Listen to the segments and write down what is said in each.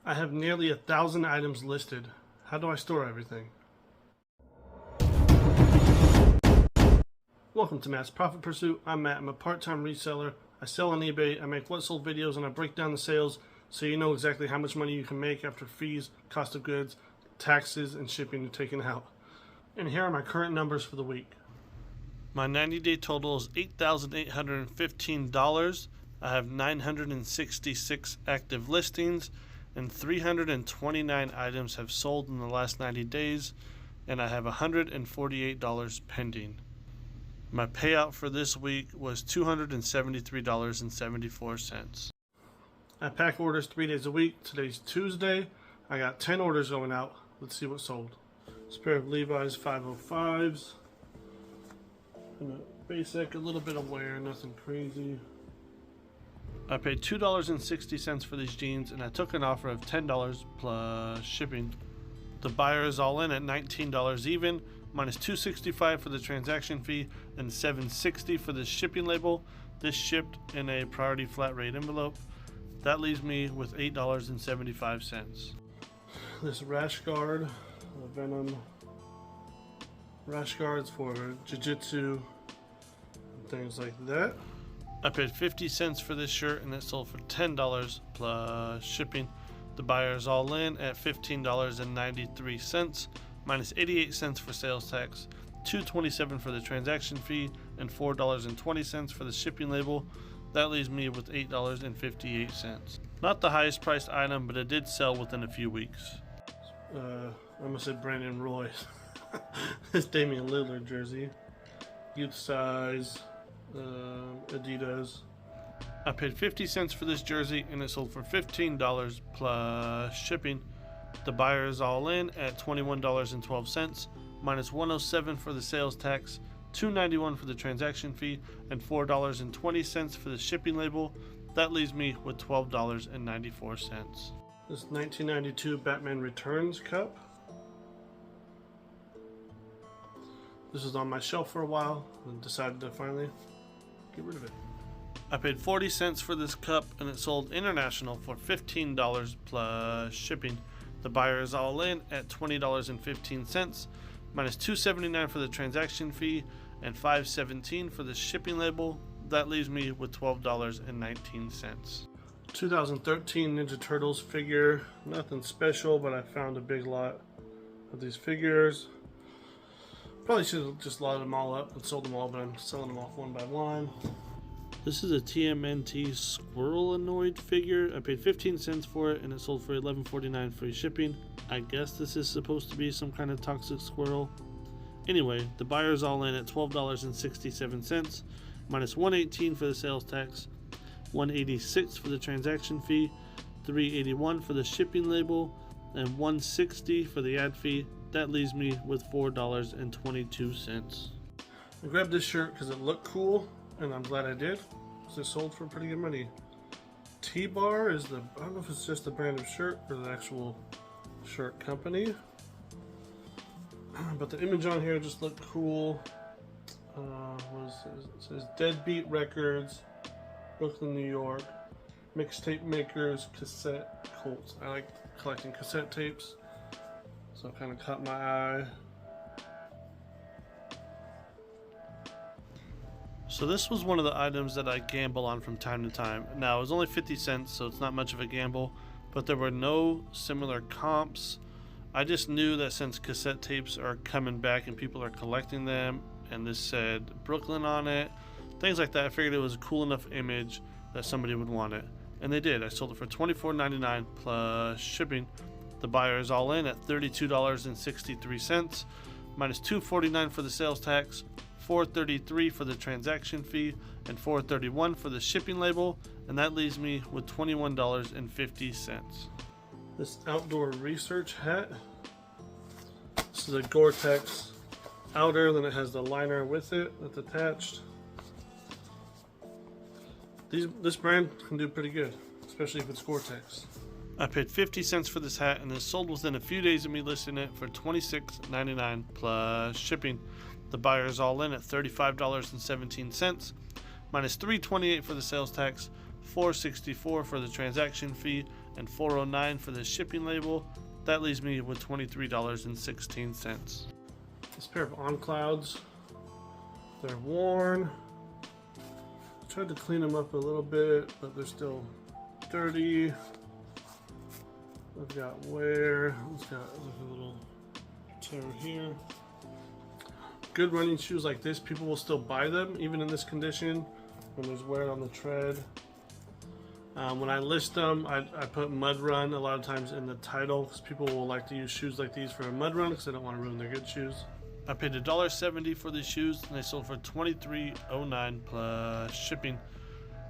I have nearly 1,000 items listed. How do I store everything? Welcome to Matt's Profit Pursuit. I'm Matt. I'm a part-time reseller. I sell on eBay. I make what sold videos and I break down the sales so you know exactly how much money you can make after fees, cost of goods, taxes, and shipping are taken out. And here are my current numbers for the week. My 90-day total is $8,815. I have 966 active listings and 329 items have sold in the last 90 days, and I have $148 pending. My payout for this week was $273.74. I pack orders 3 days a week. Today's Tuesday. I got 10 orders going out. Let's see what sold. This pair of Levi's 505s. Basic, a little bit of wear, nothing crazy. I paid $2.60 for these jeans and I took an offer of $10 plus shipping. The buyer is all in at $19 even, minus $2.65 for the transaction fee and $7.60 for the shipping label. This shipped in a priority flat rate envelope. That leaves me with $8.75. This rash guard, Venom rash guards for jiu-jitsu and things like that. I paid 50 cents for this shirt and it sold for $10 plus shipping. The buyer is all in at $15.93, minus 88 cents for sales tax, $2.27 for the transaction fee, and $4.20 for the shipping label. That leaves me with $8.58. Not the highest priced item, but it did sell within a few weeks. I almost said Brandon Roy. This Damian Lillard jersey. Youth size. Adidas. I paid 50 cents for this jersey and it sold for $15 plus shipping. The buyer is all in at $21.12, minus $107 for the sales tax, $2.91 for the transaction fee, and $4.20 for the shipping label. That leaves me with $12.94. This 1992 Batman Returns cup. This was on my shelf for a while and decided to finally get rid of it. I paid 40 cents for this cup and it sold international for $15 plus shipping. The buyer is all in at $20.15, minus $2.79 for the transaction fee and $5.17 for the shipping label. That leaves me with $12.19. 2013 Ninja Turtles figure. Nothing special, but I found a big lot of these figures. Probably should have just loaded them all up and sold them all, but I'm selling them off one by one. This is a TMNT Squirrelanoid figure. I paid 15 cents for it and it sold for $11.49 free shipping. I guess this is supposed to be some kind of toxic squirrel. Anyway, the buyer's all in at $12.67, minus $1.18 for the sales tax, $1.86 for the transaction fee, $3.81 for the shipping label, and $1.60 for the ad fee. That leaves me with $4.22. I grabbed this shirt because it looked cool, and I'm glad I did, because it sold for pretty good money. T-Bar is I don't know if it's just the brand of shirt or the actual shirt company, but the image on here just looked cool. It says Deadbeat Records, Brooklyn, New York, Mixtape Makers, Cassette Colts. I like collecting cassette tapes, so it kind of caught my eye. So this was one of the items that I gamble on from time to time. Now it was only 50 cents, so it's not much of a gamble, but there were no similar comps. I just knew that since cassette tapes are coming back and people are collecting them, and this said Brooklyn on it, things like that, I figured it was a cool enough image that somebody would want it. And they did. I sold it for $24.99 plus shipping. The buyer is all in at $32.63, minus $2.49 for the sales tax, $4.33 for the transaction fee, and $4.31 for the shipping label, and that leaves me with $21.50. This outdoor research hat. This is a Gore-Tex outer, then it has the liner with it that's attached. This brand can do pretty good, especially if it's Gore-Tex. I paid 50 cents for this hat and it sold within a few days of me listing it for $26.99 plus shipping. The buyer is all in at $35.17, minus $3.28 for the sales tax, $4.64 for the transaction fee, and $4.09 for the shipping label. That leaves me with $23.16. This pair of On Clouds, they're worn. I tried to clean them up a little bit, but they're still dirty. I've got wear. It's got a little tear here. Good running shoes like this, people will still buy them even in this condition when there's wear on the tread. When I list them, I put mud run a lot of times in the title because people will like to use shoes like these for a mud run because they don't want to ruin their good shoes. I paid $1.70 for these shoes and they sold for $23.09 plus shipping.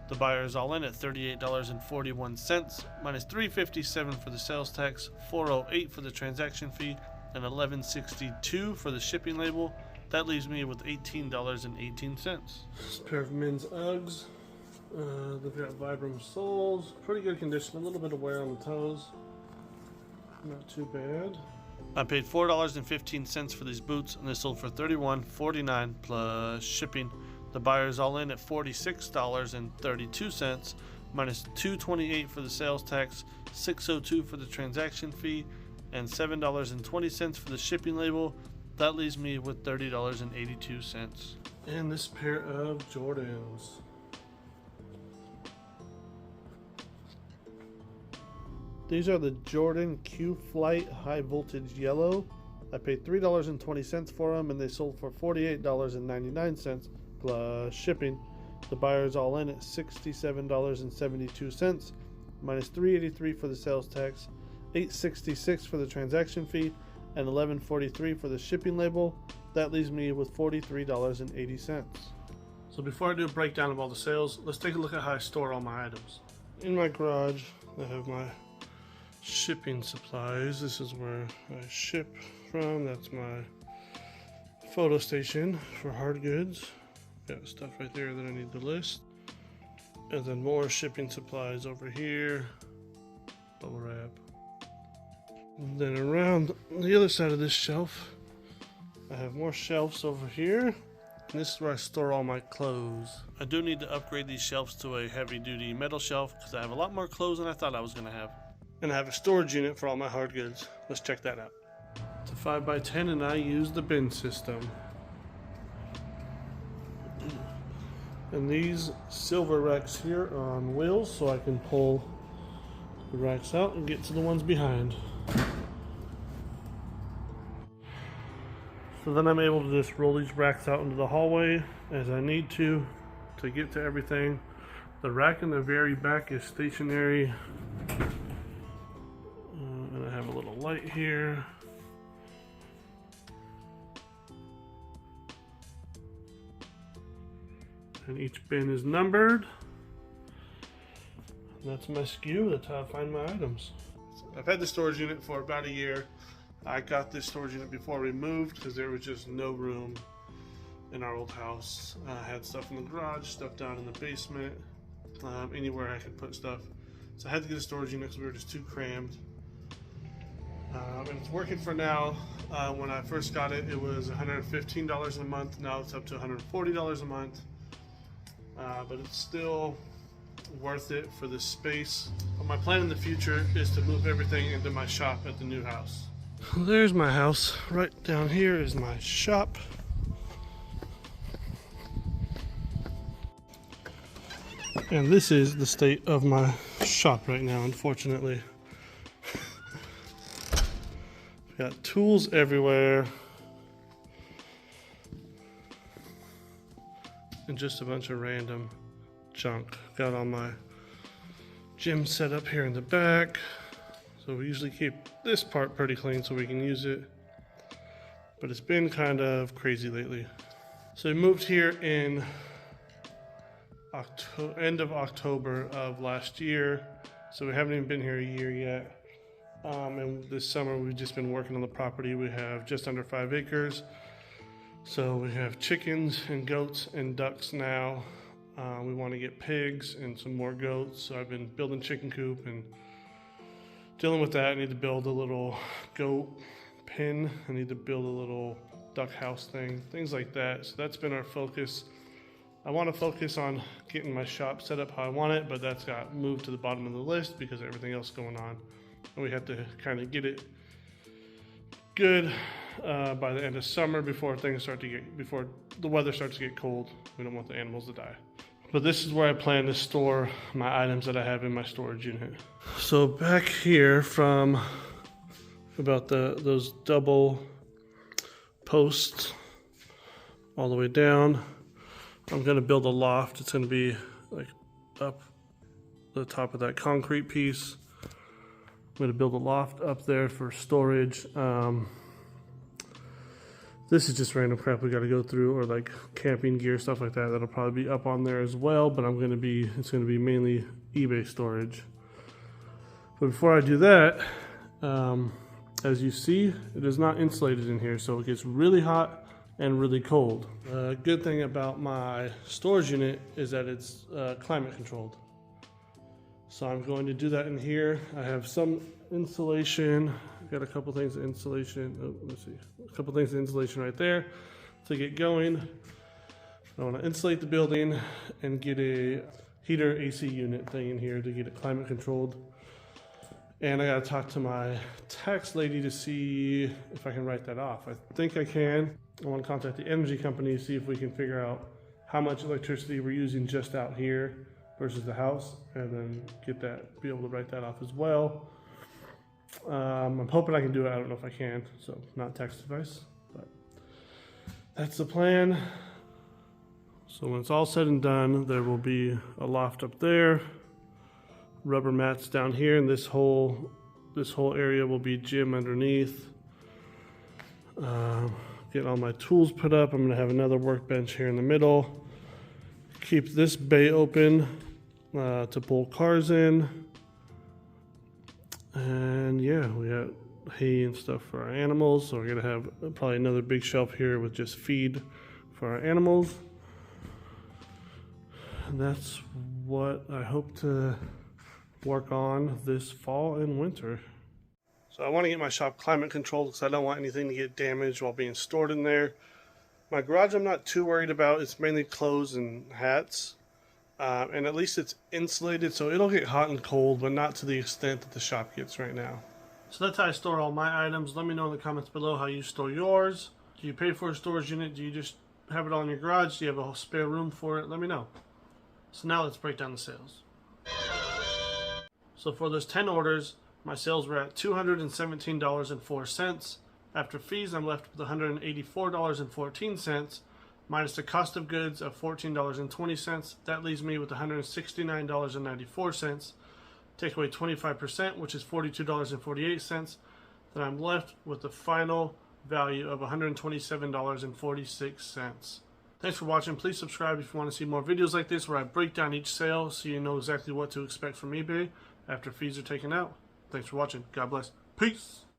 The buyer is all in at $38.41 minus $3.57 for the sales tax, $4.08 for the transaction fee, and $11.62 for the shipping label. That leaves me with $18.18. This pair of men's Uggs. They've got Vibram soles. Pretty good condition. A little bit of wear on the toes. Not too bad. I paid $4.15 for these boots and they sold for $31.49 plus shipping. The buyer is all in at $46.32 minus $2.28 for the sales tax, $6.02 for the transaction fee, and $7.20 for the shipping label. That leaves me with $30.82. And this pair of Jordans. These are the Jordan Q Flight High Voltage Yellow. I paid $3.20 for them and they sold for $48.99 plus shipping. The buyer is all in at $67.72 minus $3.83 for the sales tax, $8.66 for the transaction fee, and $11.43 for the shipping label. That leaves me with $43.80. So before I do a breakdown of all the sales, let's take a look at how I store all my items. In my garage, I have my shipping supplies. This is where I ship from. That's my photo station for hard goods. Got stuff right there that I need to list. And then more shipping supplies over here. Bubble wrap. And then around the other side of this shelf, I have more shelves over here. And this is where I store all my clothes. I do need to upgrade these shelves to a heavy duty metal shelf because I have a lot more clothes than I thought I was going to have. And I have a storage unit for all my hard goods. Let's check that out. It's a 5x10 and I use the bin system. And these silver racks here are on wheels so I can pull the racks out and get to the ones behind. So then I'm able to just roll these racks out into the hallway as I need to get to everything. The rack in the very back is stationary. And I have a little light here. And each bin is numbered. And that's my SKU. That's how I find my items. I've had the storage unit for about a year. I got this storage unit before we moved because there was just no room in our old house. I had stuff in the garage, stuff down in the basement, anywhere I could put stuff. So I had to get a storage unit because we were just too crammed. And it's working for now. When I first got it, it was $115 a month. Now it's up to $140 a month. But it's still worth it for the space. But my plan in the future is to move everything into my shop at the new house. There's my house. Right down here is my shop. And this is the state of my shop right now, unfortunately. Got tools everywhere. And just a bunch of random junk. Got all my gym set up here in the back. So we usually keep this part pretty clean so we can use it. But it's been kind of crazy lately. So we moved here in end of October of last year. So we haven't even been here a year yet. And this summer we've just been working on the property. We have just under 5 acres. So we have chickens and goats and ducks now. We want to get pigs and some more goats. So I've been building chicken coop and dealing with that. I need to build a little goat pen. I need to build a little duck house thing, things like that. So that's been our focus I want to focus on getting my shop set up how I want it, but that's got moved to the bottom of the list because of everything else going on. And we have to kind of get it good by the end of summer before the weather starts to get cold. We don't want the animals to die. But this is where I plan to store my items that I have in my storage unit. So back here from about those double posts all the way down, I'm gonna build a loft. It's gonna be like up the top of that concrete piece. I'm gonna build a loft up there for storage. This is just random crap we gotta go through, or like camping gear, stuff like that. That'll probably be up on there as well, but it's gonna be mainly eBay storage. But before I do that, as you see, it is not insulated in here, so it gets really hot and really cold. Good thing about my storage unit is that it's climate controlled. So I'm going to do that in here. I have some insulation. I've got a couple things of insulation. Oh, let's see. A couple things of insulation right there to get going. I want to insulate the building and get a heater AC unit thing in here to get it climate controlled. And I got to talk to my tax lady to see if I can write that off. I think I can. I want to contact the energy company to see if we can figure out how much electricity we're using just out here versus the house, and then be able to write that off as well. I'm hoping I can do it. I don't know if I can, so not tax advice, but that's the plan. So when it's all said and done, there will be a loft up there, rubber mats down here, and this whole area will be gym underneath. Get all my tools put up. I'm gonna have another workbench here in the middle. Keep this bay open to pull cars in. And yeah, we got hay and stuff for our animals. So we're gonna have probably another big shelf here with just feed for our animals. And that's what I hope to work on this fall and winter. So I want to get my shop climate controlled because I don't want anything to get damaged while being stored in there. My garage I'm not too worried about. It's mainly clothes and hats. And at least it's insulated, so it'll get hot and cold, but not to the extent that the shop gets right now. So that's how I store all my items. Let me know in the comments below how you store yours. Do you pay for a storage unit? Do you just have it all in your garage? Do you have a spare room for it? Let me know. So now let's break down the sales. So for those 10 orders, my sales were at $217.04. After fees, I'm left with $184.14, minus the cost of goods of $14.20. That leaves me with $169.94. Take away 25%, which is $42.48. Then I'm left with the final value of $127.46. Thanks for watching. Please subscribe if you want to see more videos like this where I break down each sale so you know exactly what to expect from eBay after fees are taken out. Thanks for watching. God bless. Peace.